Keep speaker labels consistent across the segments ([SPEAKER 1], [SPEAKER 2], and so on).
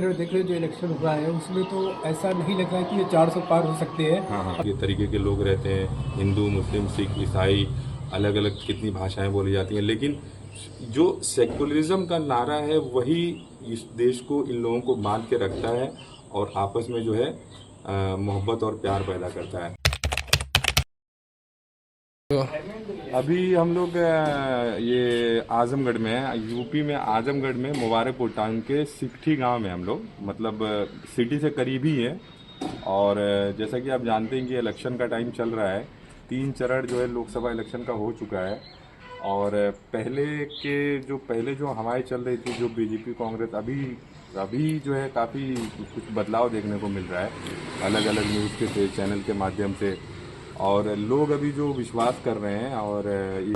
[SPEAKER 1] देख रहे हो जो इलेक्शन हुआ है उसमें तो ऐसा नहीं लग रहा है कि ये 400 पार हो सकते हैं।
[SPEAKER 2] हाँ हाँ, ये तरीके के लोग रहते हैं, हिंदू मुस्लिम सिख ईसाई, अलग अलग कितनी भाषाएं बोली जाती हैं, लेकिन जो सेक्युलरिज्म का नारा है वही इस देश को, इन लोगों को बांध के रखता है और आपस में जो है मोहब्बत और प्यार पैदा करता है। अभी हम लोग ये आजमगढ़ में हैं, यूपी में आजमगढ़ में मुबारकपुर टाउन के सिकठी गांव में हम लोग, मतलब सिटी से करीब ही है। और जैसा कि आप जानते हैं कि इलेक्शन का टाइम चल रहा है, 3 चरण जो है लोकसभा इलेक्शन का हो चुका है। और पहले जो हवाएं चल रही थी, जो बीजेपी कांग्रेस, अभी अभी जो है काफ़ी कुछ बदलाव देखने को मिल रहा है अलग अलग न्यूज़ के चैनल के माध्यम से। और लोग अभी जो विश्वास कर रहे हैं, और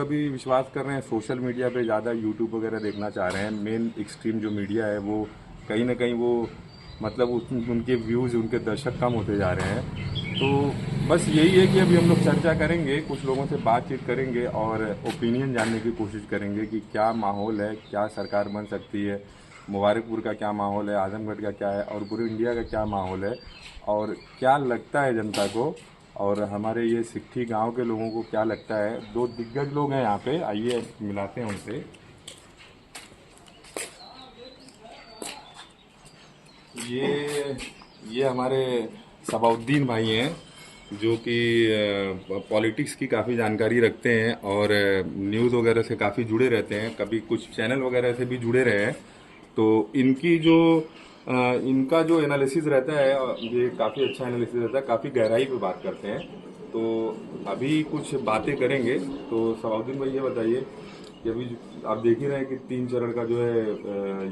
[SPEAKER 2] अभी विश्वास कर रहे हैं सोशल मीडिया पे, ज़्यादा यूट्यूब वगैरह देखना चाह रहे हैं। मेन एक्सट्रीम जो मीडिया है वो कहीं ना कहीं वो, मतलब उनके व्यूज़, उनके दर्शक कम होते जा रहे हैं। तो बस यही है कि अभी हम लोग चर्चा करेंगे, कुछ लोगों से बातचीत करेंगे और ओपिनियन जानने की कोशिश करेंगे कि क्या माहौल है, क्या सरकार बन सकती है, मुबारकपुर का क्या माहौल है, आजमगढ़ का क्या है, और पूरे इंडिया का क्या माहौल है, और क्या लगता है जनता को, और हमारे ये सिकठी गांव के लोगों को क्या लगता है। दो दिग्गज लोग हैं यहाँ पे, आइए मिलाते हैं उनसे। ये हमारे सबाउद्दीन भाई हैं, जो कि पॉलिटिक्स की काफ़ी जानकारी रखते हैं और न्यूज़ वगैरह से काफ़ी जुड़े रहते हैं, कभी कुछ चैनल वगैरह से भी जुड़े रहे हैं। तो इनका जो एनालिसिस रहता है, ये काफ़ी अच्छा एनालिसिस रहता है, काफ़ी गहराई पे बात करते हैं। तो अभी कुछ बातें करेंगे। तो सबाउद्दीन भाई ये बताइए कि अभी आप देख ही रहे हैं कि 3 चरण का जो है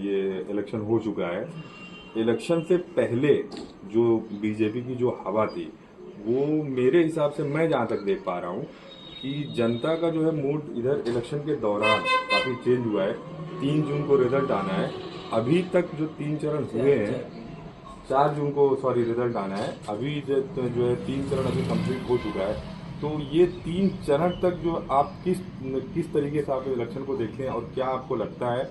[SPEAKER 2] ये इलेक्शन हो चुका है। इलेक्शन से पहले जो बीजेपी की जो हवा थी, वो मेरे हिसाब से, मैं जहाँ तक देख पा रहा हूँ कि जनता का जो है मूड इधर इलेक्शन के दौरान काफ़ी चेंज हुआ है। 3 जून को रिजल्ट आना है। अभी तक जो 3 चरण हुए हैं, 4 जून को सॉरी रिजल्ट आना है। अभी जो है 3 चरण अभी कंप्लीट हो चुका है। तो ये 3 चरण तक जो आप किस तरीके से आप इलेक्शन को देखते हैं, और क्या आपको लगता है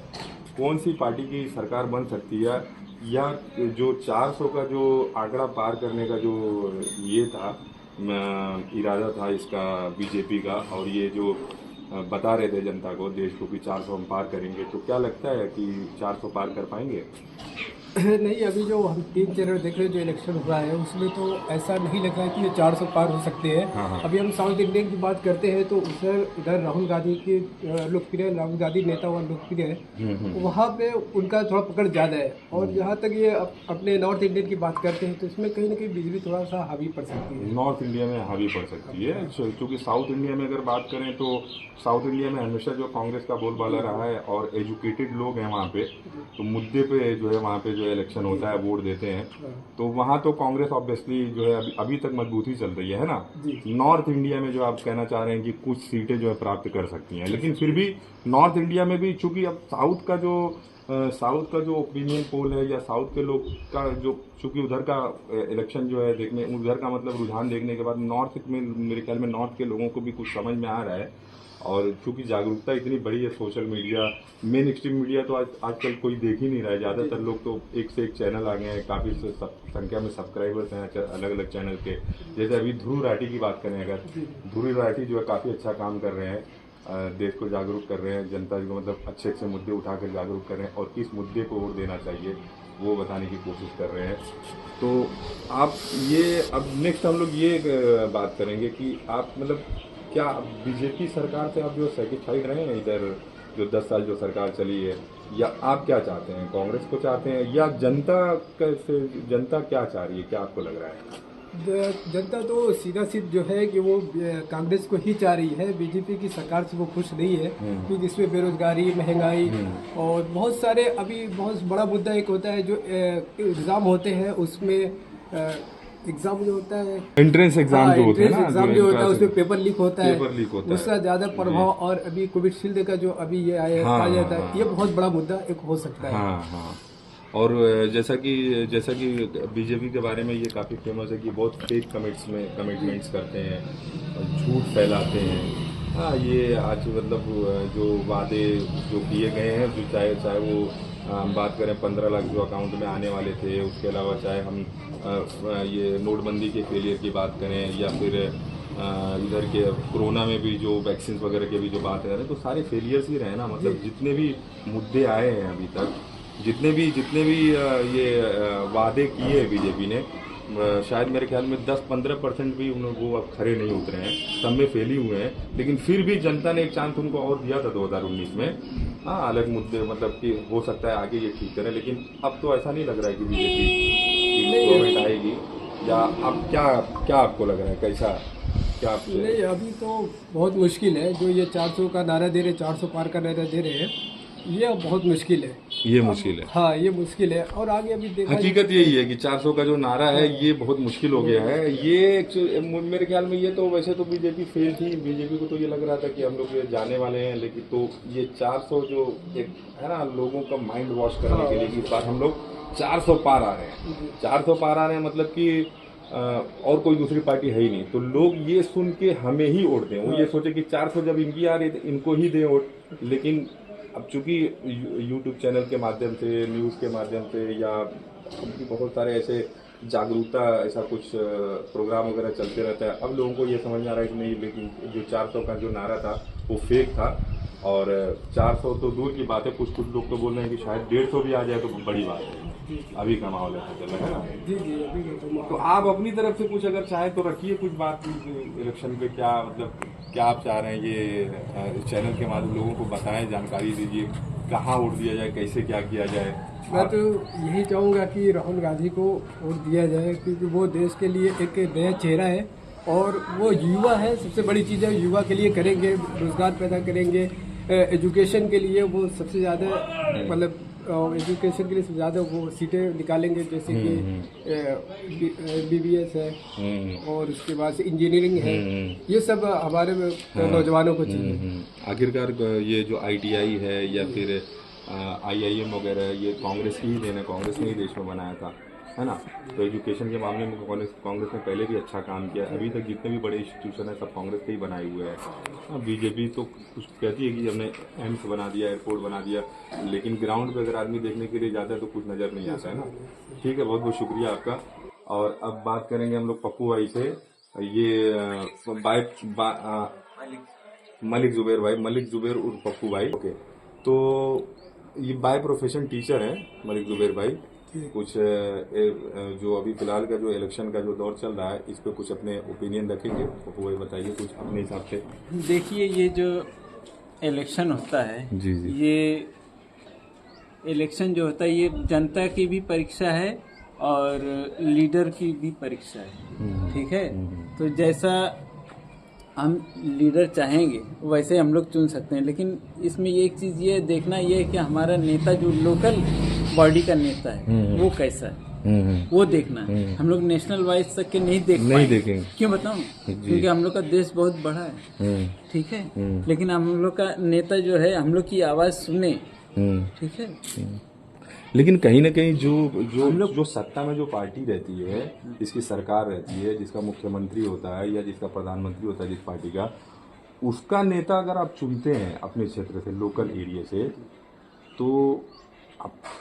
[SPEAKER 2] कौन सी पार्टी की सरकार बन सकती है, या जो 400 का जो आंकड़ा पार करने का जो ये था, इरादा था इसका बीजेपी का, और ये जो बता रहे थे जनता को, देश को, कि 400 हम पार करेंगे, तो क्या लगता है कि 400 पार कर पाएंगे?
[SPEAKER 1] नहीं, अभी जो हम 3 चरण देख रहे हो जो इलेक्शन हुआ है उसमें तो ऐसा नहीं लग रहा है कि ये 400 पार हो सकते हैं।
[SPEAKER 2] हाँ हाँ।
[SPEAKER 1] अभी हम साउथ इंडियन की बात करते हैं तो उधर इधर राहुल गांधी के लोकप्रिय, राहुल गांधी नेता और लोकप्रिय है, वहाँ पे उनका थोड़ा पकड़ ज़्यादा है। और जहाँ तक ये अपने नॉर्थ इंडियन की बात करते हैं तो इसमें कहीं ना कहीं बीजेपी थोड़ा सा हावी पड़ सकती है।
[SPEAKER 2] नॉर्थ इंडिया में हावी पड़ सकती है, क्योंकि साउथ इंडिया में अगर बात करें तो साउथ इंडिया में हमेशा जो कांग्रेस का बोलबाला रहा है, और एजुकेटेड लोग हैं वहाँ पे, तो मुद्दे पे जो है वहाँ पे जो इलेक्शन होता है वोट देते हैं। तो वहाँ तो कांग्रेस ऑब्वियसली जो है अभी तक मजबूती चल रही है ना। नॉर्थ इंडिया में जो आप कहना चाह रहे हैं कि कुछ सीटें जो है प्राप्त कर सकती हैं, लेकिन फिर भी नॉर्थ इंडिया में भी, चूंकि अब साउथ का जो ओपिनियन पोल है, या साउथ के लोग का जो, चूंकि उधर का इलेक्शन जो है देखने, उधर का मतलब रुझान देखने के बाद नॉर्थ में, मेरे ख्याल में नॉर्थ के लोगों को भी कुछ समझ में आ रहा है। और चूंकि जागरूकता इतनी बड़ी है, social media, main stream media तो आजकल कोई देख ही नहीं रहा है। ज़्यादातर लोग तो एक से एक चैनल आ गए हैं, काफ़ी संख्या में सब्सक्राइबर्स हैं अलग अलग चैनल के। जैसे अभी ध्रुव राठी की बात करें, अगर ध्रुव राठी जो है काफ़ी अच्छा काम कर रहे हैं, देश को जागरूक कर रहे हैं, जनता को मतलब अच्छे अच्छे मुद्दे उठाकर जागरूक कर रहे हैं, और किस मुद्दे को वोट देना चाहिए वो बताने की कोशिश कर रहे हैं। तो आप ये, अब नेक्स्ट हम लोग ये बात करेंगे कि आप मतलब क्या बीजेपी सरकार से आप जो सेटिस्फाइड रहे हैं इधर जो 10 साल जो सरकार चली है, या आप क्या चाहते हैं, कांग्रेस को चाहते हैं, या जनता क्या चाह रही है, क्या आपको लग रहा है?
[SPEAKER 1] जनता तो सीधा सीध जो है कि वो कांग्रेस को ही चाह रही है, बीजेपी की सरकार से वो खुश नहीं है। क्योंकि इसमें बेरोजगारी, महंगाई और बहुत सारे, अभी बहुत बड़ा मुद्दा एक होता है जो एग्ज़ाम होते हैं उसमें, एग्जाम जो होता है,
[SPEAKER 2] एंट्रेंस एग्जाम जो होता है ना,
[SPEAKER 1] एग्जाम जो होता है उसमें पेपर लीक होता है,
[SPEAKER 2] उसका
[SPEAKER 1] उसका ज़्यादा प्रभाव। और अभी कोविशील्ड का जो अभी ये आया जाता है, ये बहुत बड़ा मुद्दा एक हो सकता है।
[SPEAKER 2] हाँ हाँ। और जैसा कि बीजेपी के बारे में ये काफ़ी फेमस है कि बहुत फेक कमिटमेंट्स करते हैं, झूठ फैलाते हैं। हाँ, ये आज मतलब जो वादे जो किए गए हैं, जो चाहे चाहे वो हम बात करें 15 लाख जो अकाउंट में आने वाले थे, उसके अलावा चाहे हम ये नोटबंदी के फेलियर की बात करें या फिर इधर के कोरोना में भी जो वैक्सीन वगैरह की भी जो बात कर रहे हैं, तो सारे फेलियर्स ही रहे ना। मतलब जितने भी मुद्दे आए हैं अभी तक, जितने भी ये वादे किए बीजेपी ने, शायद मेरे ख्याल में 10-15% भी वो अब खरे नहीं उतरे हैं, सब में फेल ही हुए हैं। लेकिन फिर भी जनता ने एक चांस उनको और दिया था 2019 में। हाँ, अलग मुद्दे मतलब कि हो सकता है आगे ये ठीक करें, लेकिन अब तो ऐसा नहीं लग रहा है कि बीजेपी गवर्नमेंट आएगी। या अब क्या आपको लग रहा है, कैसा क्या आपसे?
[SPEAKER 1] नहीं, अभी तो बहुत मुश्किल है। जो ये 400 का नारा दे रहे, 400 पार का नारा दे रहे हैं, ये अब बहुत मुश्किल है।
[SPEAKER 2] ये मुश्किल है,
[SPEAKER 1] हाँ, ये मुश्किल है। और आगे अभी देखा,
[SPEAKER 2] हकीकत यही है कि 400 का जो नारा है ये बहुत मुश्किल हो गया है। ये मेरे ख्याल में ये तो वैसे तो बीजेपी फेल थी, बीजेपी को तो ये लग रहा था कि हम लोग ये जाने वाले हैं, लेकिन तो ये 400 जो एक है ना, लोगों का माइंड वॉश करने के लिए कि इस बार हम लोग 400 पार आ रहे हैं। 400 पार आ रहे हैं मतलब कि और कोई दूसरी पार्टी है ही नहीं, तो लोग ये सुन के हमें ही वोट दें। वो ये सोचे कि 400 जब इनकी आ रही है तो इनको ही दें वोट। लेकिन अब चूंकि यूट्यूब चैनल के माध्यम से, न्यूज़ के माध्यम से, या बहुत सारे ऐसे जागरूकता ऐसा कुछ प्रोग्राम वगैरह चलते रहता है, अब लोगों को ये समझ में आ रहा है कि नहीं, लेकिन जो 400 का जो नारा था वो फेक था। और 400 तो दूर की बात है, कुछ लोग तो बोल रहे हैं कि शायद 150 भी आ जाए तो बड़ी बात है। अभी का माहौल ऐसा चल रहा है ना।
[SPEAKER 1] जी अभी
[SPEAKER 2] तो आप अपनी तरफ से कुछ अगर चाहें तो रखिए कुछ बात इलेक्शन पे, क्या मतलब क्या आप चाह रहे हैं, ये चैनल के माध्यम लोगों को बताएं, जानकारी दीजिए, कहाँ वोट दिया जाए, कैसे क्या किया जाए।
[SPEAKER 1] मैं तो यही चाहूँगा कि राहुल गांधी को वोट दिया जाए, क्योंकि वो देश के लिए एक नया चेहरा है और वो युवा है। सबसे बड़ी चीज़ है, युवा के लिए करेंगे, रोजगार पैदा करेंगे, एजुकेशन के लिए वो सबसे ज़्यादा, मतलब एजुकेशन के लिए सबसे ज़्यादा वो सीटें निकालेंगे, जैसे कि BBS है और उसके बाद से इंजीनियरिंग है। ये सब हमारे नौजवानों को चाहिए।
[SPEAKER 2] आखिरकार ये जो ITI है या फिर IIM वगैरह, ये कांग्रेस की ही देन है, कांग्रेस ने ही देश में बनाया था, है ना। तो एजुकेशन के मामले में कांग्रेस ने पहले भी अच्छा काम किया। अभी तक जितने भी बड़े इंस्टीट्यूशन है सब कांग्रेस के ही बनाए हुए हैं। बीजेपी तो कुछ कहती है कि हमने एम्स बना दिया, एयरपोर्ट बना दिया, लेकिन ग्राउंड पे अगर आदमी देखने के लिए जाता है तो कुछ नज़र नहीं आता है ना। ठीक है, बहुत बहुत शुक्रिया आपका। और अब बात करेंगे हम लोग पप्पू भाई से। ये मलिक जुबैर उर्फ पप्पू भाई। ओके, तो ये बाय प्रोफेशन टीचर है मलिक जुबैर भाई। कुछ जो अभी फिलहाल का जो इलेक्शन का जो दौर चल रहा है, इस पे कुछ अपने ओपिनियन रखेंगे। पप्पू भाई बताइए कुछ अपने हिसाब से।
[SPEAKER 3] देखिए, ये जो इलेक्शन होता है,
[SPEAKER 2] जी।
[SPEAKER 3] ये इलेक्शन जो होता है ये जनता की भी परीक्षा है और लीडर की भी परीक्षा है। ठीक है, तो जैसा हम लीडर चाहेंगे वैसे हम लोग चुन सकते हैं, लेकिन इसमें ये एक चीज़ ये देखना ये है कि हमारा नेता जो लोकल बॉडी का नेता है वो कैसा है, वो देखना है। हम लोग नेशनल वाइज तक के नहीं देखेंगे। क्यों बताऊं? क्योंकि हम लोग का देश बहुत बड़ा है, ठीक है, लेकिन हम लोग का नेता जो है हम लोग की आवाज़ सुने, ठीक है।
[SPEAKER 2] लेकिन कहीं ना कहीं जो सत्ता में जो पार्टी रहती है, जिसकी सरकार रहती है, जिसका मुख्यमंत्री होता है या जिसका प्रधानमंत्री होता है जिस पार्टी का, उसका नेता अगर आप चुनते हैं अपने क्षेत्र से, लोकल एरिया से, तो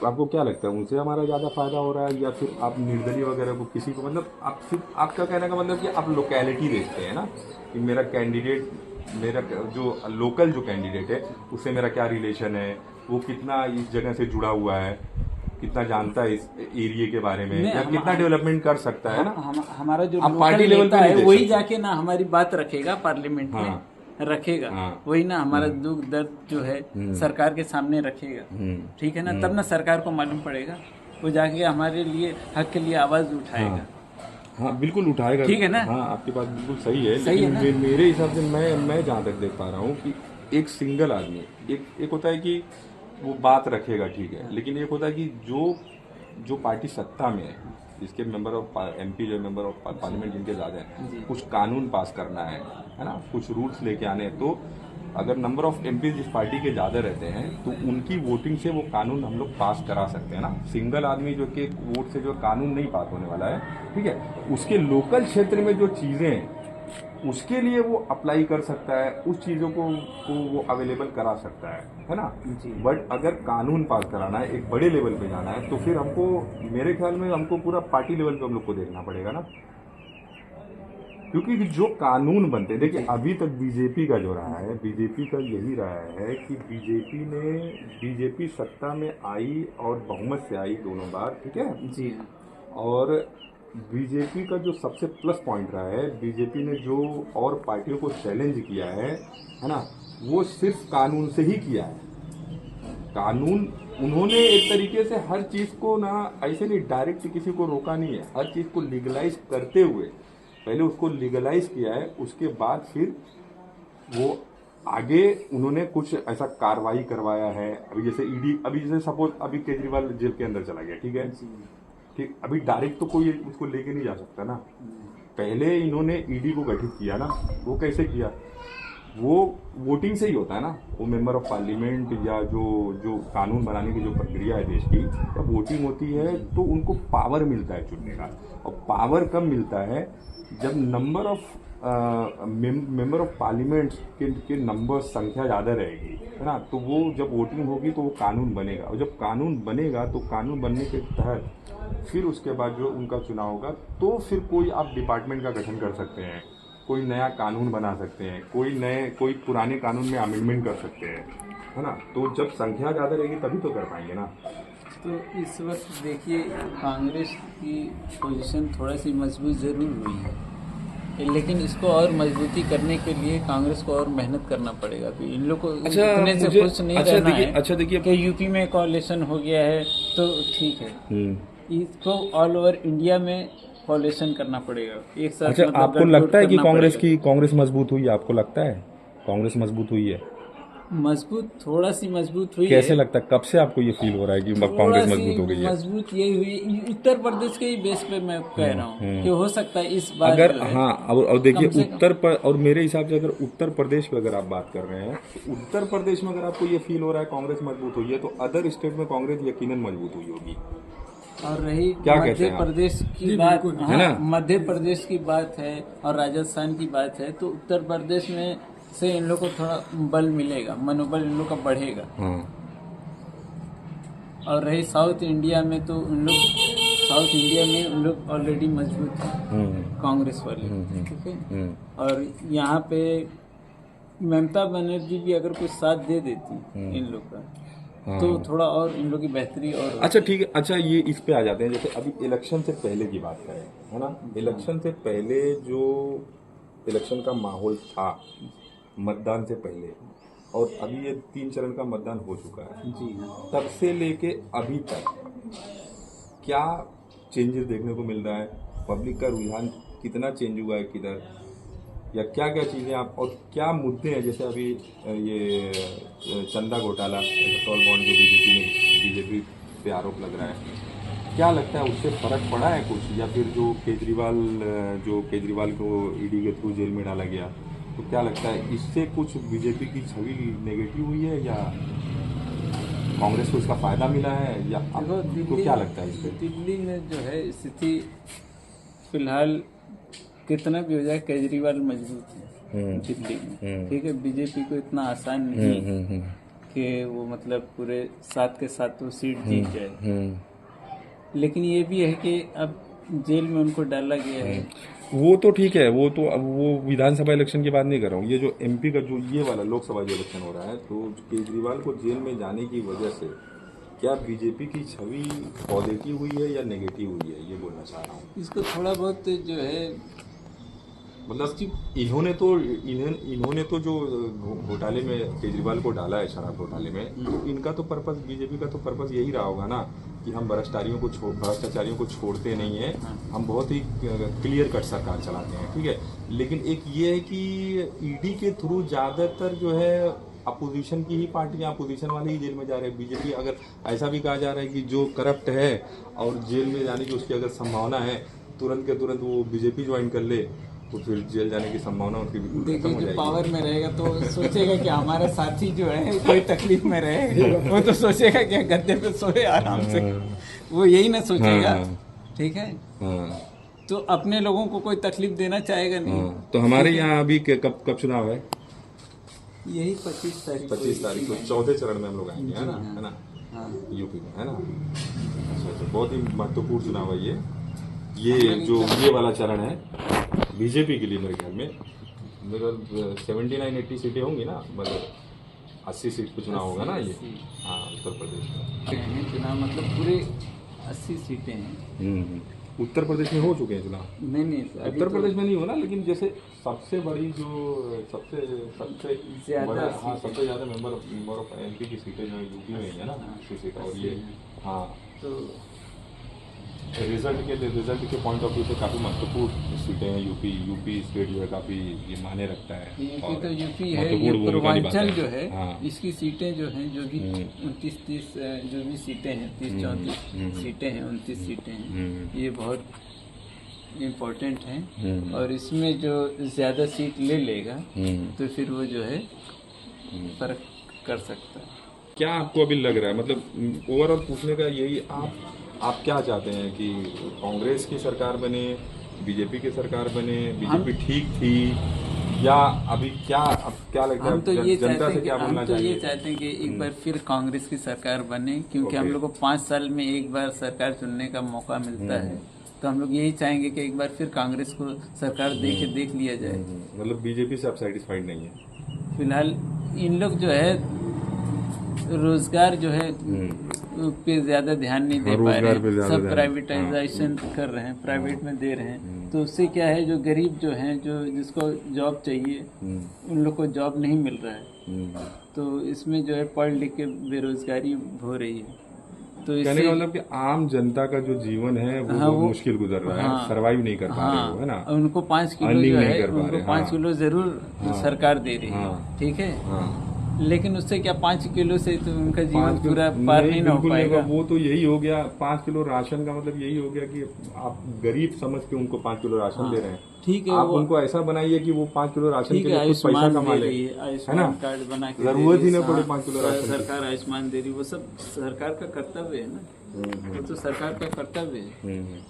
[SPEAKER 2] आपको क्या लगता है उनसे हमारा ज़्यादा फायदा हो रहा है, या फिर आप निर्दलीय वगैरह को किसी को, मतलब आप सिर्फ, आपका कहने का मतलब कि आप लोकेलिटी देखते हैं ना, कि मेरा कैंडिडेट, मेरा जो लोकल जो कैंडिडेट है उससे मेरा क्या रिलेशन है, वो कितना इस जगह से जुड़ा हुआ है, कितना जानता है इस एरिया के बारे में, या कितना डेवलपमेंट कर सकता है ना।
[SPEAKER 3] हमारा जो
[SPEAKER 2] पार्टी लेवल पे
[SPEAKER 3] है वही जाके ना हमारी बात रखेगा पार्लियामेंट में, रखेगा।
[SPEAKER 2] हाँ।
[SPEAKER 3] वही ना हमारा दुख दर्द जो है सरकार के सामने रखेगा, ठीक है ना, तब ना सरकार को मालूम पड़ेगा, वो जाके हमारे लिए हक के लिए आवाज उठाएगा।
[SPEAKER 2] हाँ बिल्कुल उठाएगा,
[SPEAKER 3] ठीक है ना।
[SPEAKER 2] हाँ, आपकी बात बिल्कुल सही है,
[SPEAKER 3] सही
[SPEAKER 2] लेकिन
[SPEAKER 3] है ना?
[SPEAKER 2] मेरे हिसाब से मैं जहाँ तक देख पा रहा हूँ कि एक सिंगल आदमी, एक होता है कि वो बात रखेगा, ठीक है, लेकिन एक होता है कि जो पार्टी सत्ता में है, जिसके मेंबर ऑफ MP जो मेंबर ऑफ पार्लियामेंट जिनके ज़्यादा हैं, कुछ कानून पास करना है ना, कुछ रूल्स लेके आने हैं, तो अगर नंबर ऑफ MP जिस पार्टी के ज़्यादा रहते हैं तो उनकी वोटिंग से वो कानून हम लोग पास करा सकते हैं ना। सिंगल आदमी जो कि वोट से जो कानून नहीं पास होने वाला है, ठीक है, उसके लोकल क्षेत्र में जो चीज़ें उसके लिए वो अप्लाई कर सकता है, उस चीज़ों को वो अवेलेबल करा सकता है ना। बट अगर कानून पास कराना है, एक बड़े लेवल पे जाना है, तो फिर हमको, मेरे ख्याल में हमको पूरा पार्टी लेवल पे हम लोग को देखना पड़ेगा ना, क्योंकि जो कानून बनते हैं, देखिए अभी तक बीजेपी का जो रहा है, बीजेपी का यही रहा है कि बीजेपी सत्ता में आई और बहुमत से आई दोनों बार, ठीक है
[SPEAKER 3] जी।
[SPEAKER 2] और बीजेपी का जो सबसे प्लस पॉइंट रहा है, बीजेपी ने जो और पार्टियों को चैलेंज किया है ना, वो सिर्फ कानून से ही किया है। कानून उन्होंने एक तरीके से हर चीज़ को ना, ऐसे नहीं डायरेक्ट किसी को रोका नहीं है, हर चीज़ को लीगलाइज करते हुए पहले उसको लीगलाइज किया है, उसके बाद फिर वो आगे उन्होंने कुछ ऐसा कार्रवाई करवाया है। अभी जैसे ईडी, अभी जैसे सपोज अभी केजरीवाल जेल के अंदर चला गया, ठीक है, ठीक, अभी डायरेक्ट तो कोई उसको लेके नहीं जा सकता ना, पहले इन्होंने ईडी को गठित किया ना। वो कैसे किया, वो वोटिंग से ही होता है ना, वो मेंबर ऑफ पार्लियामेंट या जो कानून बनाने की जो प्रक्रिया है देश की, जब वोटिंग होती है तो उनको पावर मिलता है चुनने का, और पावर कब मिलता है, जब number of member of parliament के नंबर संख्या ज़्यादा रहेगी, है ना, तो वो जब वोटिंग होगी तो वो कानून बनेगा, और जब कानून बनेगा तो कानून बनने के तहत फिर उसके बाद जो उनका चुनाव होगा, तो फिर कोई आप डिपार्टमेंट का गठन कर सकते हैं, कोई नया कानून बना सकते हैं, कोई पुराने कानून में अमेंडमेंट कर सकते हैं, है ना। तो जब संख्या ज़्यादा रहेगी तभी तो कर पाएंगे ना।
[SPEAKER 3] तो इस वक्त देखिए कांग्रेस की पोजीशन थोड़ा सी मजबूत ज़रूर हुई है, लेकिन इसको और मजबूती करने के लिए कांग्रेस को और मेहनत करना पड़ेगा। तो इन लोग को इतने से खुश नहीं रहना है।
[SPEAKER 2] अच्छा देखिए
[SPEAKER 3] कि यूपी में कोalition हो गया है तो ठीक है, इसको ऑल ओवर इंडिया में कोalition करना पड़ेगा एक साथ।
[SPEAKER 2] अच्छा,
[SPEAKER 3] मतलब
[SPEAKER 2] आपको लगता है कि
[SPEAKER 3] करना
[SPEAKER 2] कांग्रेस मजबूत हुई है? आपको लगता है कांग्रेस मजबूत हुई है?
[SPEAKER 3] मजबूत, थोड़ा सी मजबूत हुई
[SPEAKER 2] कैसे
[SPEAKER 3] है।
[SPEAKER 2] लगता है, कब से आपको ये फील हो रहा है कि कांग्रेस मजबूत हो गई है?
[SPEAKER 3] मजबूत यही हुई उत्तर प्रदेश के ही बेस पे मैं कह रहा हूँ कि हो सकता है इस बार
[SPEAKER 2] अगर
[SPEAKER 3] जो है,
[SPEAKER 2] हाँ, और देखिए
[SPEAKER 3] कम से कम-
[SPEAKER 2] और मेरे हिसाब से अगर उत्तर प्रदेश की अगर आप बात कर रहे हैं, तो उत्तर प्रदेश में अगर आपको ये फील हो रहा है कांग्रेस मजबूत हुई है, तो अदर स्टेट में कांग्रेस यकीनन मजबूत हुई होगी।
[SPEAKER 3] और रही
[SPEAKER 2] क्या कहते
[SPEAKER 3] मध्य
[SPEAKER 2] हैं आप?
[SPEAKER 3] प्रदेश की
[SPEAKER 1] जी,
[SPEAKER 3] बात,
[SPEAKER 1] बिल्कुल।
[SPEAKER 2] है ना?
[SPEAKER 3] मध्य प्रदेश की बात है और राजस्थान की बात है, तो उत्तर प्रदेश में से इन लोग को थोड़ा बल मिलेगा, मनोबल इन लोग का बढ़ेगा। और रही साउथ इंडिया में, तो उन लोग ऑलरेडी मजबूत हैं कांग्रेस वाले, ठीक है। और यहाँ पे ममता बनर्जी भी अगर कुछ साथ दे देती इन लोग का, तो थोड़ा और इन लोग की बेहतरी और
[SPEAKER 2] अच्छा ठीक है। अच्छा, ये इस पे आ जाते हैं, जैसे अभी इलेक्शन से पहले की बात करें, है ना, इलेक्शन से पहले जो इलेक्शन का माहौल था मतदान से पहले, और अभी ये 3 चरण का मतदान हो चुका है,
[SPEAKER 3] जी हाँ।
[SPEAKER 2] तब से लेके अभी तक क्या चेंजेस देखने को मिल रहा है? पब्लिक का रुझान कितना चेंज हुआ है किधर, या क्या क्या चीज़ें आप, और क्या मुद्दे हैं, जैसे अभी ये चंदा घोटाला, पेट्रोल बॉन्ड जो बीजेपी पे आरोप लग रहा है, क्या लगता है उससे फर्क पड़ा है कुछ, या फिर जो केजरीवाल को ईडी के थ्रू जेल में डाला गया, तो क्या लगता है इससे कुछ बीजेपी की छवि नेगेटिव हुई है, या कांग्रेस को इसका फायदा मिला है, या आपको क्या लगता है इस पर?
[SPEAKER 3] दिल्ली में जो है स्थिति फिलहाल कितना भी हो जाए, केजरीवाल मजबूत है दिल्ली में, ठीक है। बीजेपी को इतना आसान नहीं कि वो मतलब पूरे 7 के 7 सीट जीत जाए, लेकिन ये भी है कि अब जेल में उनको डाला गया है।
[SPEAKER 2] वो तो ठीक है, वो तो अब वो विधानसभा इलेक्शन की बात नहीं कर रहा हूँ, ये जो एमपी का जो ये वाला लोकसभा जो इलेक्शन हो रहा है, तो केजरीवाल को जेल में जाने की वजह से क्या बीजेपी की छवि पॉजिटिव हुई है या नेगेटिव हुई है, ये बोलना चाह रहा हूँ।
[SPEAKER 3] इसको थोड़ा बहुत जो है,
[SPEAKER 2] मतलब इन्होंने तो जो घोटाले में केजरीवाल को डाला है, शराब घोटाले में, तो इनका तो पर्पस, बीजेपी का तो पर्पस यही रहा होगा ना कि हम भ्रष्टाचारियों को छोड़ते नहीं हैं, हम बहुत ही क्लियर कट सरकार चलाते हैं, ठीक है। लेकिन एक ये है कि ईडी के थ्रू ज़्यादातर जो है अपोजिशन की ही पार्टियां, अपोजिशन वाले ही जेल में जा रहे हैं। बीजेपी, अगर ऐसा भी कहा जा रहा है कि जो करप्ट है और जेल में जाने की उसकी अगर संभावना है, तुरंत के तुरंत वो बीजेपी ज्वाइन कर ले, तो फिर जेल जाने की संभावना उनकी बिल्कुल खत्म हो
[SPEAKER 3] देखिए
[SPEAKER 2] जाएगी।
[SPEAKER 3] पावर में रहेगा तो सोचेगा कि हमारा साथी जो है कोई तकलीफ में रहे, वो तो सोचेगा कि गद्दे पे सोए आराम से, वो यही ना सोचेगा, ठीक है। तो अपने लोगों को कोई तकलीफ देना चाहेगा नहीं।
[SPEAKER 2] तो हमारे यहाँ अभी कब चुनाव है?
[SPEAKER 3] यही 25 तारीख
[SPEAKER 2] 25 तारीख को चौथे चरण में हम लोग आएंगे, है ना? है ना?
[SPEAKER 3] हाँ।
[SPEAKER 2] यूपी में, है ना? अच्छा, बहुत ही महत्वपूर्ण चुनाव है ये जो ये वाला चरण है बीजेपी के लिए मेरे ख्याल में 79-80 सीटें होंगी ना, मतलब 80 सीट पे चुनाव होगा ना ये। हाँ, उत्तर प्रदेश में
[SPEAKER 3] चुनाव मतलब पूरे 80 सीटें हैं।
[SPEAKER 2] उत्तर प्रदेश में हो चुके हैं चुनाव?
[SPEAKER 3] नहीं
[SPEAKER 2] उत्तर प्रदेश में नहीं होना, लेकिन जैसे सबसे बड़ी जो सबसे
[SPEAKER 3] ज्यादा
[SPEAKER 2] हाँ सबसे ज्यादा मेंबर ऑफ एमपी की सीटें जो यूपी में है ना, 80 सीट। और ये हाँ, तो रिजल्ट के पॉइंट ऑफ व्यू से काफी महत्वपूर्ण सीटें हैं। यूपी स्टेट जो है काफी ये माने रखता है।
[SPEAKER 3] यूपी तो यूपी है, ये पूर्वांचल जो है इसकी सीटें जो हैं जो भी 29-30 जो भी सीटें हैं 30-34 सीटें हैं 29 सीटें हैं, ये बहुत इम्पोर्टेंट हैं। और इसमें जो ज्यादा सीट ले लेगा तो फिर वो जो है फर्क कर सकता है।
[SPEAKER 2] क्या आपको अभी लग रहा है, मतलब ओवरऑल पूछने का यही, आप क्या चाहते हैं कि कांग्रेस की सरकार बने, बीजेपी की सरकार बने? बीजेपी ठीक थी या अभी अब क्या लगता है?
[SPEAKER 3] हम तो ये
[SPEAKER 2] जनता से क्या बोलना चाहिए?
[SPEAKER 3] ये चाहते हैं कि एक बार फिर कांग्रेस की सरकार बने, क्योंकि हम लोग को 5 साल में एक बार सरकार चुनने का मौका मिलता है। तो हम लोग यही चाहेंगे कि एक बार फिर कांग्रेस को सरकार देख लिया जाए।
[SPEAKER 2] मतलब बीजेपी से आप सेटिस्फाइड नहीं है?
[SPEAKER 3] फिलहाल इन लोग जो है रोजगार जो है पे ज्यादा ध्यान नहीं दे पा रहे हैं, सब प्राइवेटाइजेशन कर रहे हैं, प्राइवेट में दे रहे हैं। तो उससे क्या है, जो गरीब जो हैं, जो जिसको जॉब चाहिए उन लोग को जॉब नहीं मिल रहा है। तो इसमें जो है पढ़ लिख के बेरोजगारी हो रही है। तो
[SPEAKER 2] कहने का मतलब कि आम जनता का जो जीवन है वो मुश्किल गुजर रहा है, सरवाइव नहीं कर पा रहे हो, है ना?
[SPEAKER 3] उनको 5 किलो जो है, उनको 5 किलो जरूर सरकार दे रही है, ठीक है, लेकिन उससे क्या 5 किलो से तो उनका जीवन पूरा पार नहीं हो पाएगा।
[SPEAKER 2] वो तो यही हो गया, 5 किलो राशन का मतलब यही हो गया कि आप गरीब समझ के उनको 5 किलो राशन दे रहे हैं।
[SPEAKER 3] ठीक है,
[SPEAKER 2] आप उनको ऐसा बनाइए कि वो 5 किलो राशन के लिए कुछ पैसा कमा ले, है ना?
[SPEAKER 3] कार्ड बना के
[SPEAKER 2] जरूरत ही न पड़े 5 किलो राशन।
[SPEAKER 3] सरकार आयुष्मान दे रही, वो सब सरकार का कर्तव्य है ना, वो तो सरकार का कर्तव्य है।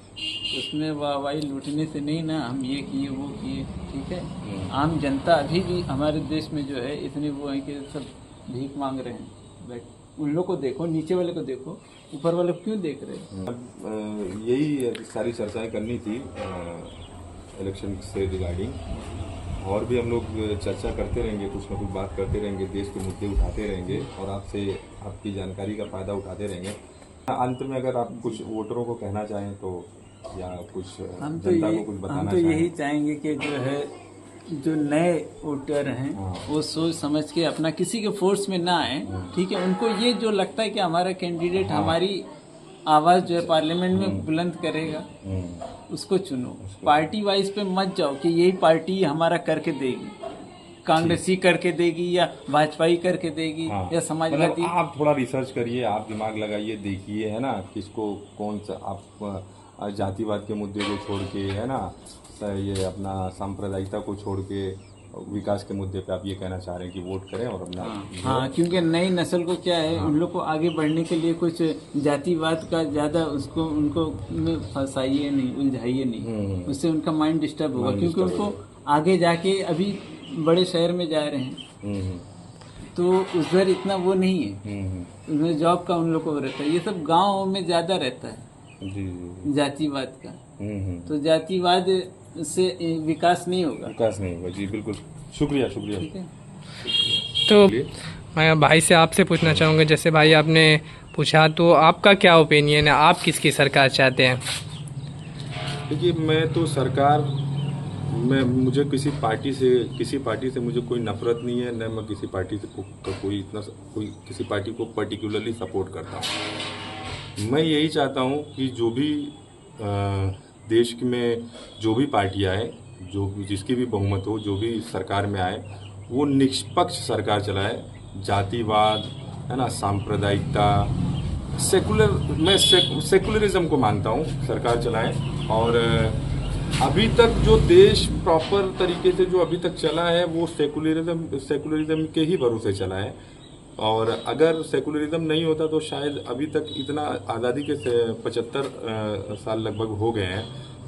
[SPEAKER 3] उसमें वाहवाही लूटने से नहीं ना, हम ये किए वो किए, ठीक है। आम जनता अभी भी हमारे देश में जो है इतने वो है कि सब भीख मांग रहे हैं। उन लोग को देखो, नीचे वाले को देखो, ऊपर वाले को क्यों देख रहे हैं?
[SPEAKER 2] यही सारी चर्चाएं करनी थी इलेक्शन से रिगार्डिंग। और भी हम लोग चर्चा करते रहेंगे, कुछ ना कुछ बात करते रहेंगे, देश के मुद्दे उठाते रहेंगे और आपसे आपकी जानकारी का फायदा उठाते रहेंगे। अंत में अगर आप कुछ वोटरों को कहना चाहें तो, या कुछ जनता को कुछ बताना चाहें?
[SPEAKER 3] हम तो यही चाहेंगे कि जो है जो नए वोटर हैं वो सोच समझ के अपना किसी के फोर्स में ना आए, ठीक है। उनको ये जो लगता है कि हमारा कैंडिडेट हमारी आवाज जो है पार्लियामेंट में बुलंद करेगा, उसको चुनो। पार्टी वाइज पे मत जाओ कि यही पार्टी हमारा करके देगी, कांग्रेस ही करके देगी या भाजपा ही करके देगी या समाजवादी।
[SPEAKER 2] मतलब आप थोड़ा रिसर्च करिए, आप दिमाग लगाइए, देखिए, है ना, किसको कौन सा आप जातिवाद के मुद्दे को छोड़ के, है ना, ये अपना सांप्रदायिकता को छोड़ के विकास के मुद्दे पे आप ये कहना चाह रहे हैं कि वोट करें और अपना।
[SPEAKER 3] हाँ, क्योंकि नई नस्ल को क्या है, उन लोग को आगे बढ़ने के लिए कुछ जातिवाद का ज्यादा उसको उनको फंसाइए नहीं, उलझाइए नहीं, उससे उनका माइंड डिस्टर्ब होगा। क्योंकि उनको आगे जाके अभी बड़े शहर में जा रहे हैं तो उधर इतना वो नहीं है, उनमें जॉब का उन लोग को रहता है। ये सब गाँव में ज्यादा रहता है जातिवाद का। तो जातिवाद से विकास नहीं होगा,
[SPEAKER 2] जी बिल्कुल। शुक्रिया।
[SPEAKER 4] तो मैं भाई से आपसे पूछना चाहूँगा, जैसे भाई आपने पूछा, तो आपका क्या ओपिनियन है, आप किसकी सरकार चाहते हैं?
[SPEAKER 2] देखिए, मैं तो सरकार में मुझे किसी पार्टी से मुझे कोई नफरत नहीं है, न मैं किसी पार्टी से कोई किसी पार्टी को पर्टिकुलरली सपोर्ट करता हूँ। मैं यही चाहता हूँ कि जो भी देश में जो भी पार्टियाँ आए, जो भी जिसकी भी बहुमत हो, जो भी सरकार में आए, वो निष्पक्ष सरकार चलाए। जातिवाद, है ना, सांप्रदायिकता, मैं सेकुलरिज्म को मानता हूँ, सरकार चलाए। और अभी तक जो देश प्रॉपर तरीके से जो अभी तक चला है वो सेकुलरिज्म के ही भरोसे चला है। और अगर सेकुलरिज्म नहीं होता तो शायद अभी तक इतना आज़ादी के 75 साल लगभग हो गए हैं,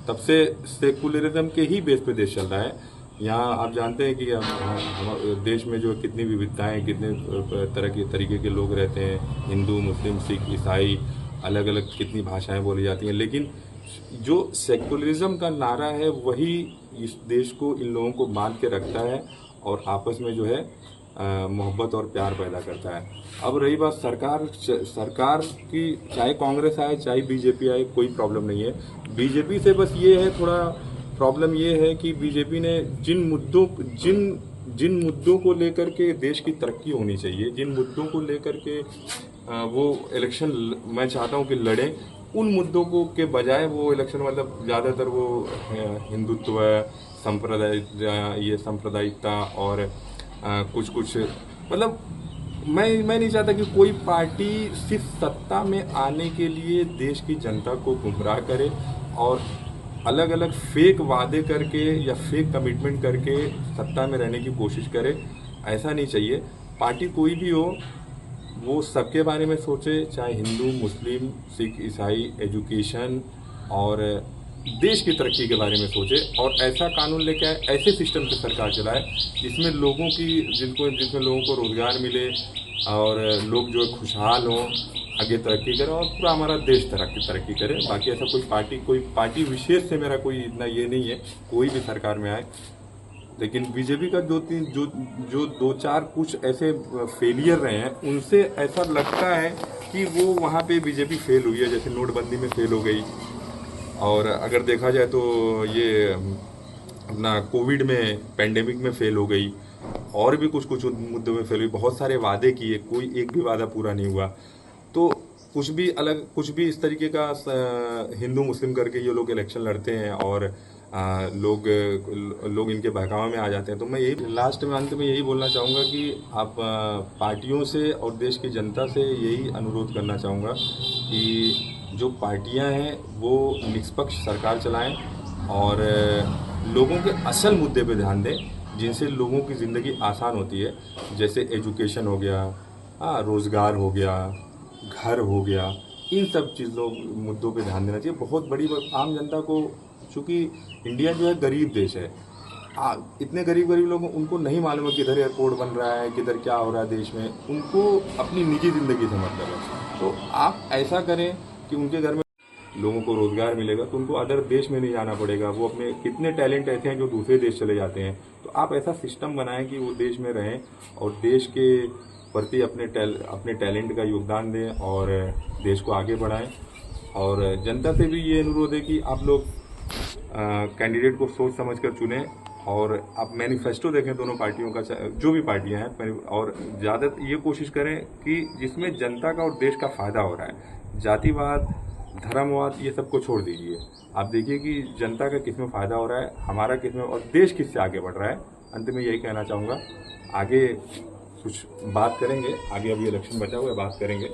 [SPEAKER 2] तब से सेकुलरिज्म के ही बेस पे देश चल रहा है। यहाँ आप जानते हैं कि हम देश में जो कितनी विविधताएं, कितने तरह के तरीके के लोग रहते हैं, हिंदू, मुस्लिम, सिख, ईसाई, अलग अलग कितनी भाषाएं बोली जाती हैं, लेकिन जो सेकुलरिज्म का नारा है वही इस देश को, इन लोगों को बांध के रखता है और आपस में जो है मोहब्बत और प्यार पैदा करता है। अब रही बात सरकार की, चाहे कांग्रेस आए चाहे बीजेपी आए, कोई प्रॉब्लम नहीं है। बीजेपी से बस ये है, थोड़ा प्रॉब्लम ये है कि बीजेपी ने जिन मुद्दों को लेकर के देश की तरक्की होनी चाहिए, जिन मुद्दों को लेकर के वो इलेक्शन मैं चाहता हूँ कि लड़ें, उन मुद्दों को के बजाय वो इलेक्शन मतलब ज़्यादातर वो हिंदुत्व, सांप्रदायिकता और कुछ मतलब मैं नहीं चाहता कि कोई पार्टी सिर्फ सत्ता में आने के लिए देश की जनता को गुमराह करे और अलग अलग फेक वादे करके या फेक कमिटमेंट करके सत्ता में रहने की कोशिश करे। ऐसा नहीं चाहिए। पार्टी कोई भी हो वो सबके बारे में सोचे, चाहे हिंदू, मुस्लिम, सिख, ईसाई, एजुकेशन और देश की तरक्की के बारे में सोचे और ऐसा कानून लेके आए, ऐसे सिस्टम से सरकार चलाए जिसमें लोगों की जिसमें लोगों को रोजगार मिले और लोग जो है खुशहाल हों, आगे तरक्की करें और पूरा हमारा देश तरक्की करे। बाकी ऐसा कोई पार्टी विशेष से मेरा कोई इतना ये नहीं है, कोई भी सरकार में आए। लेकिन बीजेपी का जो दो चार कुछ ऐसे फेलियर रहे हैं, उनसे ऐसा लगता है कि वो वहाँ पे बीजेपी फेल हुई है, जैसे नोटबंदी में फेल हो गई और अगर देखा जाए तो ये अपना कोविड में, पेंडेमिक में फेल हो गई और भी कुछ मुद्दों में फेल हुई। बहुत सारे वादे किए, कोई एक भी वादा पूरा नहीं हुआ। तो कुछ भी इस तरीके का हिंदू मुस्लिम करके ये लोग इलेक्शन लड़ते हैं और लोग इनके बहकावे में आ जाते हैं। तो मैं यही लास्ट में, अंत में यही बोलना चाहूँगा कि आप पार्टियों से और देश की जनता से यही अनुरोध करना चाहूँगा कि जो पार्टियां हैं वो निष्पक्ष सरकार चलाएं और लोगों के असल मुद्दे पे ध्यान दें, जिनसे लोगों की ज़िंदगी आसान होती है। जैसे एजुकेशन हो गया, रोज़गार हो गया, घर हो गया, इन सब मुद्दों पे ध्यान देना चाहिए। बहुत बड़ी आम जनता को, चूँकि इंडिया जो है गरीब देश है, इतने गरीब लोग, उनको नहीं मालूम है किधर एयरपोर्ट बन रहा है, किधर क्या हो रहा है देश में। उनको अपनी निजी ज़िंदगी से मतलब है। तो आप ऐसा करें कि उनके घर में लोगों को रोज़गार मिलेगा, तो उनको अदर देश में नहीं जाना पड़ेगा। वो अपने कितने टैलेंट ऐसे हैं जो दूसरे देश चले जाते हैं। तो आप ऐसा सिस्टम बनाएं कि वो देश में रहें और देश के प्रति अपने टैलेंट का योगदान दें और देश को आगे बढ़ाएं। और जनता से भी ये अनुरोध है कि आप लोग कैंडिडेट को सोच समझ कर चुनें और आप मैनिफेस्टो देखें दोनों पार्टियों का, जो भी पार्टियां हैं, और ज़्यादा ये कोशिश करें कि जिसमें जनता का और देश का फ़ायदा हो रहा है। जातिवाद, धर्मवाद, ये सबको छोड़ दीजिए। आप देखिए कि जनता का किस में फ़ायदा हो रहा है, हमारा किस में, और देश किससे आगे बढ़ रहा है। अंत में यही कहना चाहूँगा। आगे कुछ बात करेंगे, आगे अभी इलेक्शन बचा हुआ है, बात करेंगे।